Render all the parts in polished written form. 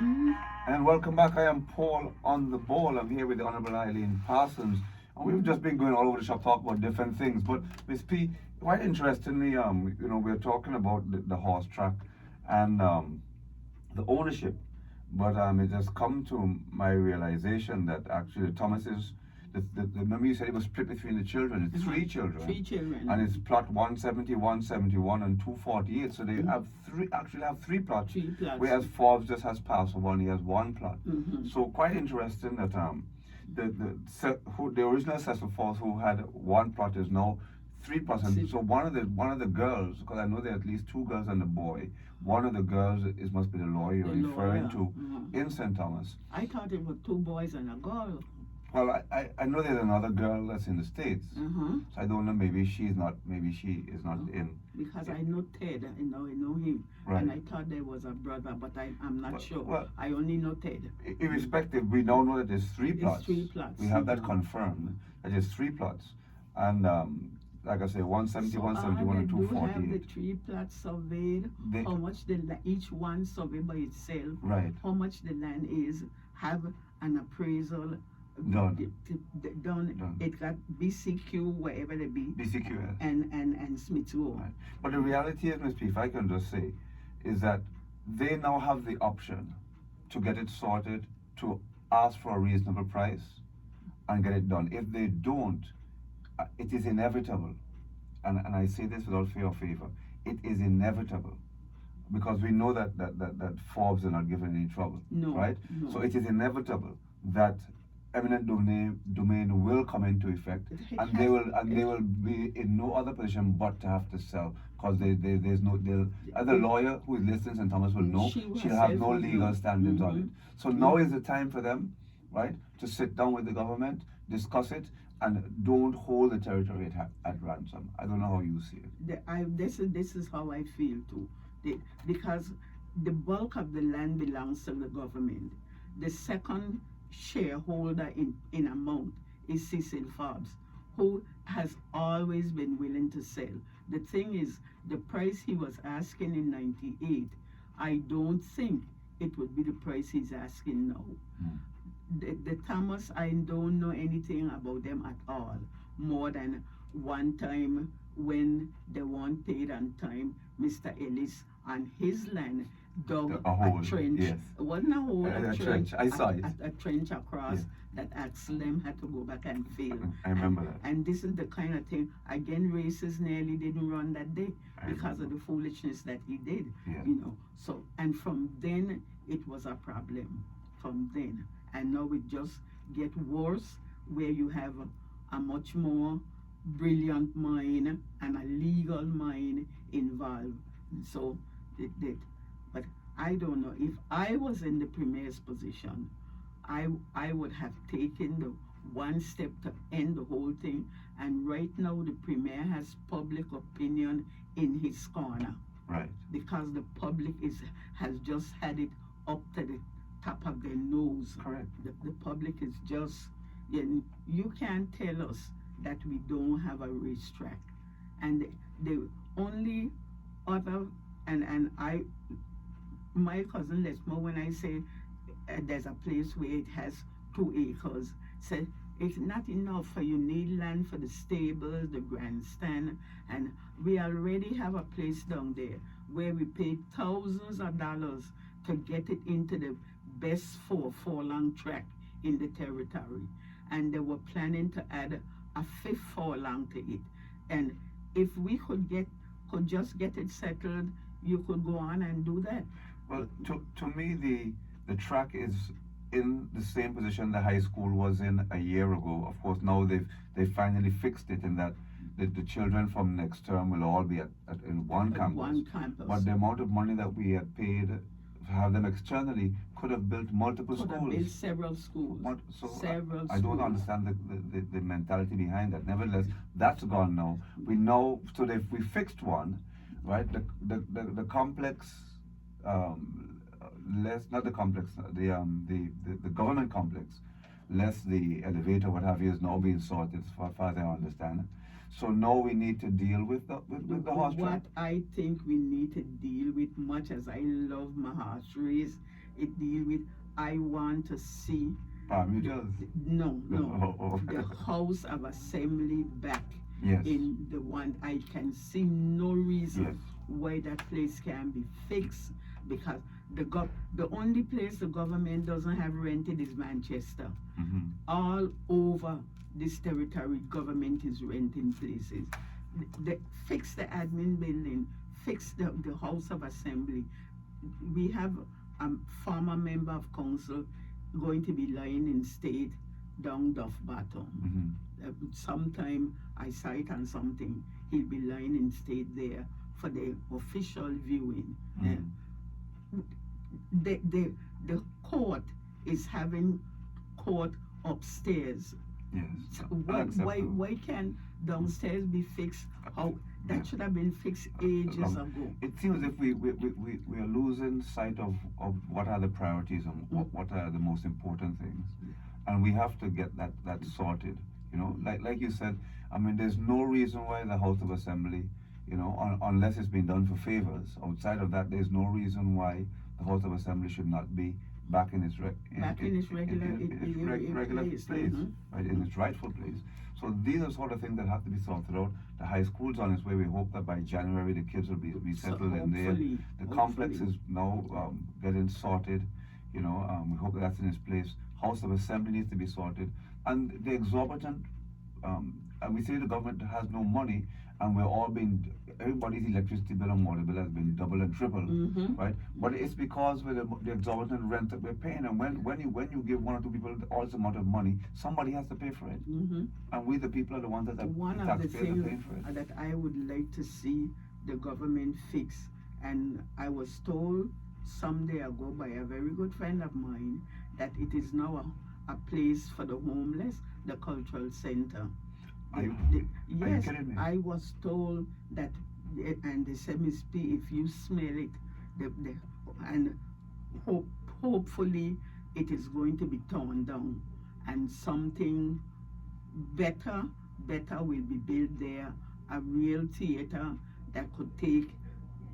And welcome back. I am Paul on the ball. I'm here with the Honorable Eileen Parsons. And we've just been going all over the shop talking about different things. But Miss P, quite interestingly, we're talking about the horse track and the ownership. But it has come to my realization that actually Thomas's remember you said it was split between the children. It's three children. Three children. And it's plot 170, 171, and 248. So they have three plots. Three plots. Whereas Forbes just has parcel one, he has one plot. Mm-hmm. So quite interesting that the original Cecil Forbes who had one plot is now three plots. And so one of the girls, because I know there are at least two girls and a boy. One of the girls must be the lawyer you're referring to in St. Thomas. I thought it were two boys and a girl. Well, I know there's another girl that's in the States. So I don't know, maybe she is not in. Because I know Ted, I know him. Right. And I thought there was a brother, but I'm not sure. Well, I only know Ted. Irrespective, we now know that there's three plots. It's three plots. We have that confirmed, that there's three plots. And like I say, 170, 171, and 248. Have the three plots surveyed, how much each one surveyed by itself, right? How much the land is, have an appraisal done. It got BCQ, wherever they be. BCQ, yes. And Smith's Row. Right. But the reality is, Ms. P, if I can just say, is that they now have the option to get it sorted, to ask for a reasonable price, and get it done. If they don't, it is inevitable, and I say this without fear or favor, it is inevitable, because we know that Forbes are not given any trouble, right? No. So it is inevitable that eminent domain will come into effect, and they will be in no other position but to have to sell, because there's no other lawyer who is listed in St. Thomas will know she'll have no legal standings on it. So now is the time for them, right, to sit down with the government, discuss it, and don't hold the territory at ransom. I don't know how you see it. This is how I feel too, because the bulk of the land belongs to the government. The second shareholder in amount is Cecil Forbes, who has always been willing to sell. The thing is, the price he was asking in '98, I don't think it would be the price he's asking now. The Thomas, I don't know anything about them at all, more than one time when they weren't paid on time, Mr. Ellis on his land dug a trench. Yes. It wasn't a hole, a trench. I saw it. A trench across that Axelem had to go back and fill. I remember that. And this is the kind of thing, again, races nearly didn't run that day because of the foolishness that he did. Yeah. So, and from then, it was a problem. From then. And now it just get worse, where you have a much more brilliant mind and a legal mind involved. So, but I don't know. If I was in the premier's position, I would have taken the one step to end the whole thing. And right now, the premier has public opinion in his corner. Right. Because the public has just had it up to the top of their nose. Correct. The public is just, you can't tell us that we don't have a racetrack. And the only other, and my cousin Lesmo, when I say there's a place where it has 2 acres, said it's not enough, for you need land for the stables, the grandstand, and we already have a place down there where we paid thousands of dollars to get it into the best four-furlong track in the territory, and they were planning to add a 5th furlong to it. And if we could just get it settled, you could go on and do that. Well, to me, the track is in the same position the high school was in a year ago. Of course, now they've finally fixed it in that the children from next term will all be in one campus. But the amount of money that we had paid to have them externally could have built multiple schools. Could have built several schools. I don't understand the mentality behind that. Nevertheless, that's gone now. We know, so if we fixed one, right? The complex, not the complex, the government complex, less the elevator, what have you, is now being sorted, as far as I understand. So now we need to deal with the horse track. What I think we need to deal with, much as I love my horse race, It deal with, I want to see, Mutuals. no, Oh. the House of Assembly back Yes. in the one. I can see no reason Yes. why that place can be fixed, because the only place the government doesn't have rented is Manchester. Mm-hmm. All over this territory, government is renting places. Fix the admin building, fix the House of Assembly. We have a former member of council going to be lying in state down Duff Bottom. Mm-hmm. Sometime I saw it on something, he'll be lying in state there for the official viewing. Mm-hmm. The court is having court upstairs. Yes. So why can downstairs be fixed? How that should have been fixed ages ago. It seems as if we are losing sight of what are the priorities and what are the most important things, and we have to get that sorted. You know, like you said, I mean, there's no reason why the House of Assembly, you know, unless it's been done for favors. Outside of that, there's no reason why the House of Assembly should not be back in its regular place, right, in its rightful place. So these are sort of things that have to be sorted out. The high school's on its way. We hope that by January the kids will be settled in there. The complex is now getting sorted. You know, we hope that's in its place. House of Assembly needs to be sorted, and the exorbitant. And we say the government has no money, and everybody's electricity bill and water bill has been double and triple, right? But it's because with the exorbitant rent that we're paying, and when you give one or two people all this amount of money, somebody has to pay for it, and we the people are the ones that are one the of the taxpayers are paying for things it. that I would like to see the government fix, and I was told some day ago by a very good friend of mine that it is now a place for the homeless, the cultural center. Are you Yes, kidding me? I was told that, and they said, Miss P, if you smell it, and hopefully it is going to be torn down, and something better will be built there, a real theater that could take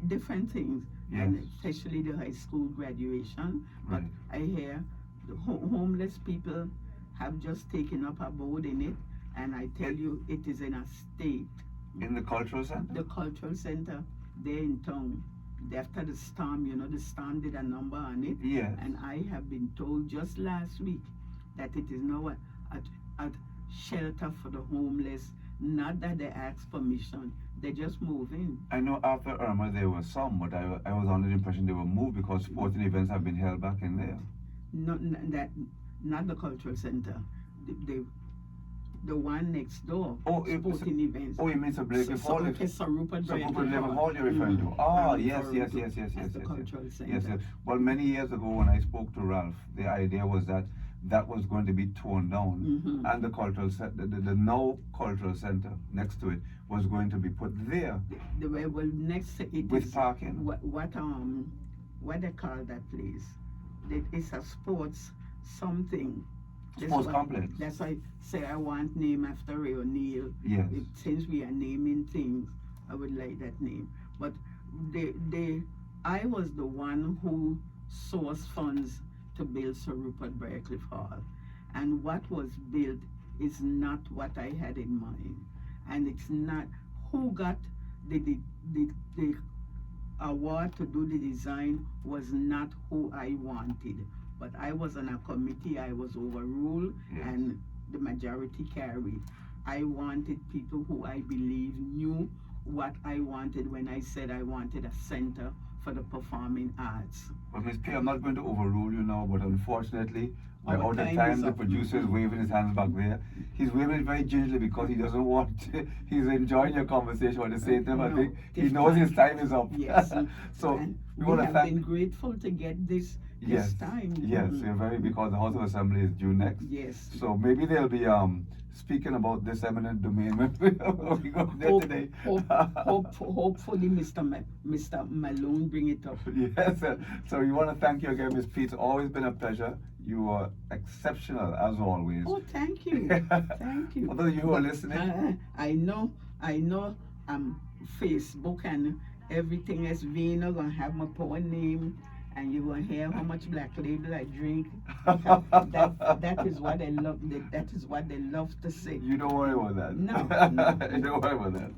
different things, and especially the high school graduation. But I hear the homeless people have just taken up abode in it, and I tell you, it is in a state. In the cultural center? The cultural center, there in town. After the storm, you know, the storm did a number on it. Yes. And I have been told just last week that it is now a shelter for the homeless. Not that they ask permission, they just move in. I know after Irma there were some, but I was under the impression they were moved because sporting events have been held back in there. Not the cultural center. The one next door, sporting events. Oh, you mean Sir Blakely Hall? Sir Rupert Blakely Hall you're referring to. Ah, yes. The cultural center. Yes. Well, many years ago when I spoke to Ralph, the idea was that was going to be torn down, and the cultural the now cultural center next to it was going to be put there. Next to it with is parking. What they call that place? It's a sports something. Sports complex. That's why I say I want name after Ray O'Neill. Yes. Since we are naming things, I would like that name. But I was the one who sourced funds to build Sir Rupert Briarcliff Hall. And what was built is not what I had in mind. And it's not who got the award to do the design was not who I wanted. But I was on a committee, I was overruled, and the majority carried. I wanted people who I believe knew what I wanted when I said I wanted a center for the performing arts. But Ms. P, I'm not going to overrule you now, but unfortunately, we're Our out of time time. is The up. producer is waving his hands back there. He's waving it very gingerly because he doesn't want to, he's enjoying your conversation, but at the same time, I think he knows his time is up. Yes. So And we we want to have thank. been grateful to get this time. Yes, we're very, because the House of Assembly is due next. Yes. So maybe they'll be speaking about this eminent domain when we go there today. Hopefully Mr. Malone bring it up. Yes, so we want to thank you again, Ms. P. It's always been a pleasure. You are exceptional as always. Oh, thank you. Thank you. Although you are listening. I know Facebook and everything else, Vina gonna have my poor name, and you will hear how much Black Label I drink. That is what I love. That is what they love to say. You don't worry about that. No. You don't worry about that.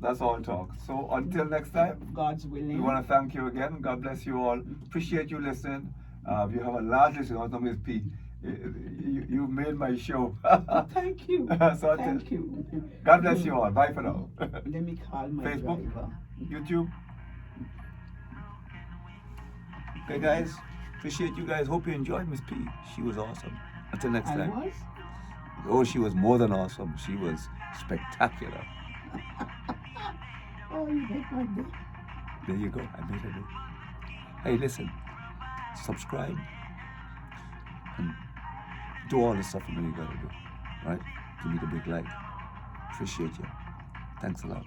That's all talk. So until next time, God's willing. we want to thank you again. God bless you all. Appreciate you listening. You have a large listener. His name is P. You made my show. Thank you. So Thank you. God bless you all. Bye for now. Let me call my Facebook, driver. YouTube. Okay, guys. Appreciate you guys. Hope you enjoyed Miss P. She was awesome. Until next I time. was? Oh, she was more than awesome. She was spectacular. Oh, you make my day. There you go. I made her day. Hey, listen. Subscribe. And do all the stuff you know you gotta do. Right? Give me the big like. Appreciate you. Thanks a lot.